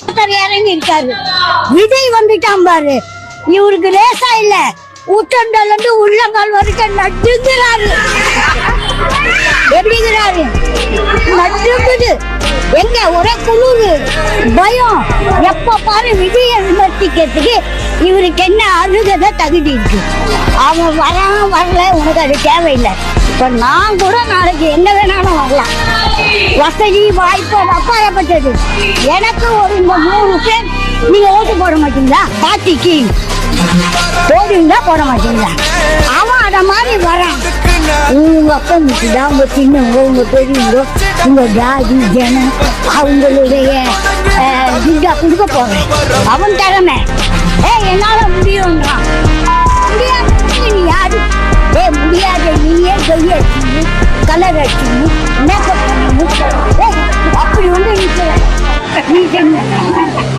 இறங்கி இருக்காரு. விஜய் வந்துட்டான் பாரு, இவருக்கு லேசா இல்ல, ஊத்தண்டல இருந்து உள்ளங்கால் வரைக்கும் நடுங்குறாரு. எப்படிங்கிறாரு? நடுங்குது. எங்க ஒரே குளிரு, பயம். எப்ப பாரு விஜய விமர்சிக்கிறதுக்கு இவருக்கு என்ன அழுகத தகுதி இருக்கு? அவன் வரான் வரல, உனக்கு அது தேவையில்லை. இப்ப நான் கூட நாளைக்கு என்ன வேணாலும் வரலாம். வசதி வாய்ப்பு அப்பாயப்பட்டது. எனக்கு ஒரு 3 பேர் நீங்க ஓட்டு போட மாட்டீங்களா? பார்ட்டிக்கு போடுவீங்களா போட மாட்டீங்களா? அவன் அத மாதிரி வரான். உங்க அப்பா முக்கியதா, உங்க சின்னவங்க, உங்க பெரியவங்க, உங்க ஜாதி ஜனம் அவங்களுடைய இதுக்கா கொடுக்க போறேன். அவன் திறமை என்னால முடியும்ன்றான். முடியாது நீ யாரு? முடியாது. நீயே கைய அடிச்சு கலர் அடிச்சு மேக்கப் பண்ணி அப்படி வந்து நீ